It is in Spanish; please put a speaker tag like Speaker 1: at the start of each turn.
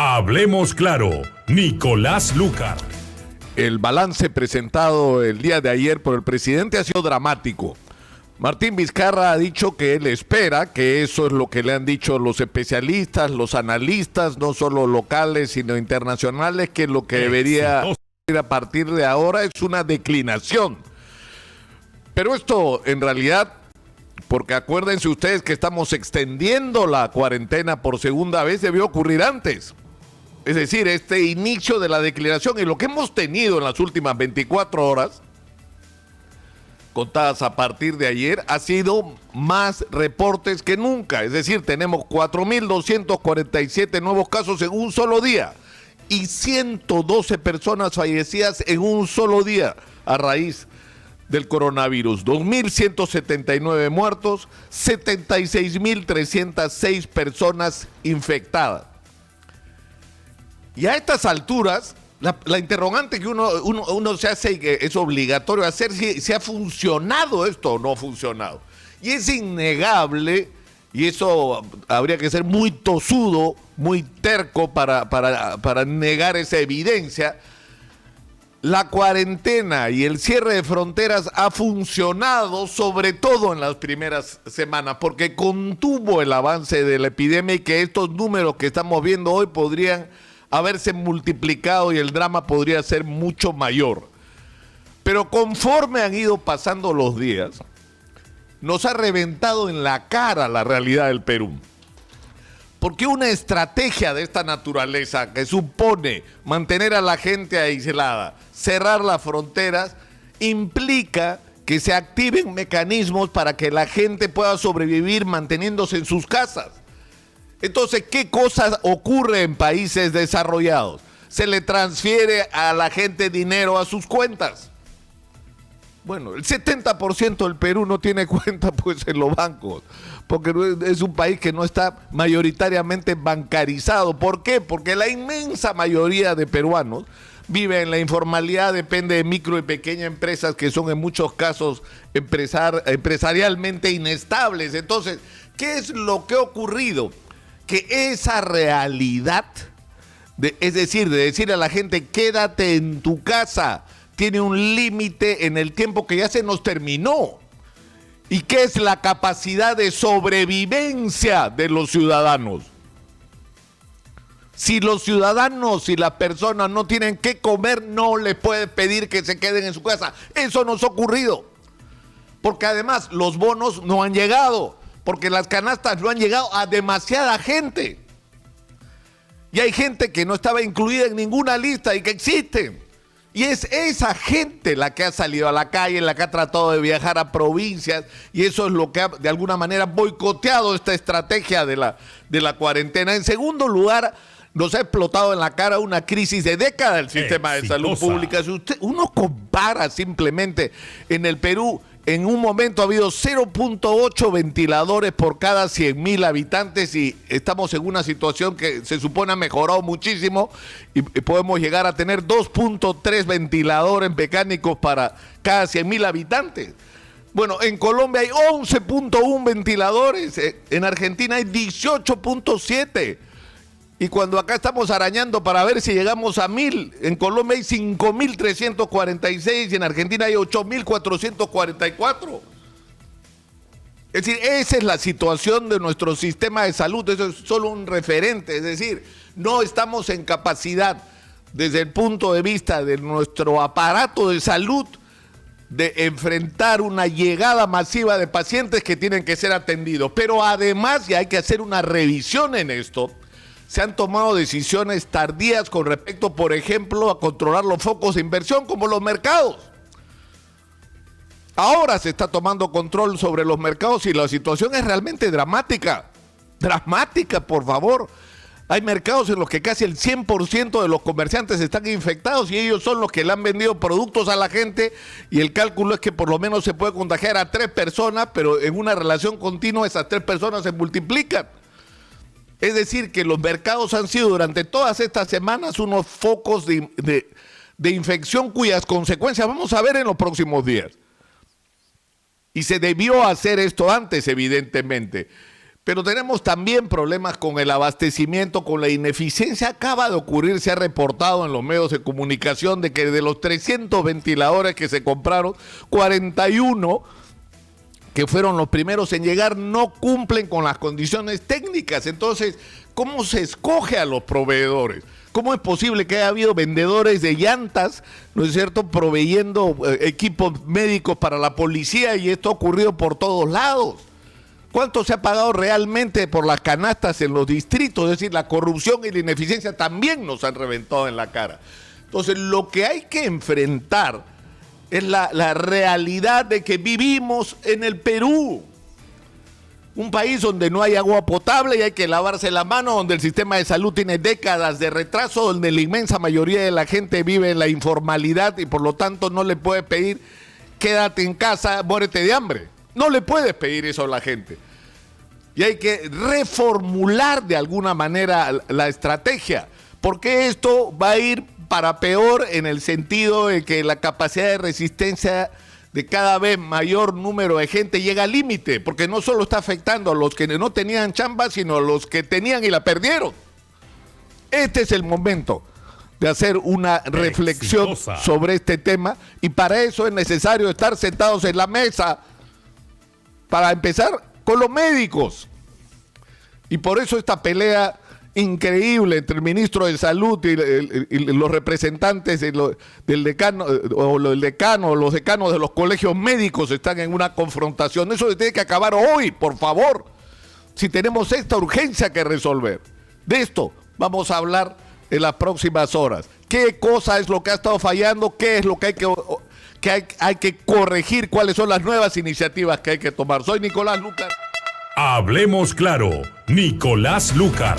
Speaker 1: Hablemos claro, Nicolás Lucar.
Speaker 2: El balance presentado el día de ayer por el presidente ha sido dramático. Martín Vizcarra ha dicho que él espera, que eso es lo que le han dicho los especialistas, los analistas, no solo locales, sino internacionales, que lo que debería ir a partir de ahora es una declinación. Pero esto en realidad, porque acuérdense ustedes que estamos extendiendo la cuarentena por segunda vez, debió ocurrir antes. Es decir, este inicio de la declinación y lo que hemos tenido en las últimas 24 horas, contadas a partir de ayer, ha sido más reportes que nunca. Es decir, tenemos 4.247 nuevos casos en un solo día y 112 personas fallecidas en un solo día a raíz del coronavirus. 2.179 muertos, 76.306 personas infectadas. Y a estas alturas, la interrogante que uno se hace y que es obligatorio hacer, si ha funcionado esto o no ha funcionado. Y es innegable, y eso habría que ser muy tosudo, muy terco para negar esa evidencia. La cuarentena y el cierre de fronteras ha funcionado, sobre todo en las primeras semanas, porque contuvo el avance de la epidemia y que estos números que estamos viendo hoy podrían haberse multiplicado y el drama podría ser mucho mayor. Pero conforme han ido pasando los días, nos ha reventado en la cara la realidad del Perú. Porque una estrategia de esta naturaleza que supone mantener a la gente aislada, cerrar las fronteras, implica que se activen mecanismos para que la gente pueda sobrevivir manteniéndose en sus casas. Entonces, ¿qué cosas ocurre en países desarrollados? Se le transfiere a la gente dinero a sus cuentas. Bueno, el 70% del Perú no tiene cuenta pues en los bancos, porque es un país que no está mayoritariamente bancarizado. ¿Por qué? Porque la inmensa mayoría de peruanos vive en la informalidad, depende de micro y pequeñas empresas que son en muchos casos empresarialmente inestables. Entonces, ¿qué es lo que ha ocurrido? Que esa realidad, es decir, de decir a la gente quédate en tu casa, tiene un límite en el tiempo que ya se nos terminó. ¿Y qué es la capacidad de sobrevivencia de los ciudadanos? Si los ciudadanos y las personas no tienen qué comer, no les puede pedir que se queden en su casa. Eso nos ha ocurrido. Porque además los bonos no han llegado. Porque las canastas no han llegado a demasiada gente. Y hay gente que no estaba incluida en ninguna lista y que existe. Y es esa gente la que ha salido a la calle, la que ha tratado de viajar a provincias, y eso es lo que ha de alguna manera boicoteado esta estrategia de la cuarentena. En segundo lugar, nos ha explotado en la cara una crisis de década del sistema de salud pública. Si uno compara simplemente en el Perú, en un momento ha habido 0.8 ventiladores por cada 100.000 habitantes y estamos en una situación que se supone ha mejorado muchísimo y podemos llegar a tener 2.3 ventiladores mecánicos para cada 100.000 habitantes. Bueno, en Colombia hay 11.1 ventiladores, en Argentina hay 18.7. Y cuando acá estamos arañando para ver si llegamos a 1.000, en Colombia hay 5.346 y en Argentina hay 8.444. Es decir, esa es la situación de nuestro sistema de salud, eso es solo un referente, es decir, no estamos en capacidad desde el punto de vista de nuestro aparato de salud de enfrentar una llegada masiva de pacientes que tienen que ser atendidos. Pero además, y hay que hacer una revisión en esto, se han tomado decisiones tardías con respecto, por ejemplo, a controlar los focos de inversión como los mercados. Ahora se está tomando control sobre los mercados y la situación es realmente dramática. Dramática, por favor. Hay mercados en los que casi el 100% de los comerciantes están infectados y ellos son los que le han vendido productos a la gente y el cálculo es que por lo menos se puede contagiar a 3 personas, pero en una relación continua esas 3 personas se multiplican. Es decir, que los mercados han sido durante todas estas semanas unos focos de infección cuyas consecuencias vamos a ver en los próximos días. Y se debió hacer esto antes, evidentemente. Pero tenemos también problemas con el abastecimiento, con la ineficiencia. Acaba de ocurrir, se ha reportado en los medios de comunicación de que de los 300 ventiladores que se compraron, 41 que fueron los primeros en llegar no cumplen con las condiciones técnicas. Entonces, ¿cómo se escoge a los proveedores? ¿Cómo es posible que haya habido vendedores de llantas, ¿no es cierto?, proveyendo equipos médicos para la policía, y esto ha ocurrido por todos lados? ¿Cuánto se ha pagado realmente por las canastas en los distritos? Es decir, la corrupción y la ineficiencia también nos han reventado en la cara. Entonces, lo que hay que enfrentar es la realidad de que vivimos en el Perú, un país donde no hay agua potable y hay que lavarse la mano, donde el sistema de salud tiene décadas de retraso, donde la inmensa mayoría de la gente vive en la informalidad y por lo tanto no le puede pedir quédate en casa, muérete de hambre. No le puedes pedir eso a la gente. Y hay que reformular de alguna manera la estrategia, porque esto va a ir para peor en el sentido de que la capacidad de resistencia de cada vez mayor número de gente llega al límite, porque no solo está afectando a los que no tenían chamba, sino a los que tenían y la perdieron. Este es el momento de hacer una reflexión sobre este tema, y para eso es necesario estar sentados en la mesa, para empezar con los médicos. Y por eso esta pelea increíble entre el ministro de Salud y los representantes del decano, o los decanos de los colegios médicos están en una confrontación. Eso se tiene que acabar hoy, por favor, si tenemos esta urgencia que resolver. De esto vamos a hablar en las próximas horas. ¿Qué cosa es lo que ha estado fallando? ¿Qué es lo que hay que corregir? ¿Cuáles son las nuevas iniciativas que hay que tomar? Soy Nicolás Lucar.
Speaker 1: Hablemos claro, Nicolás Lucar.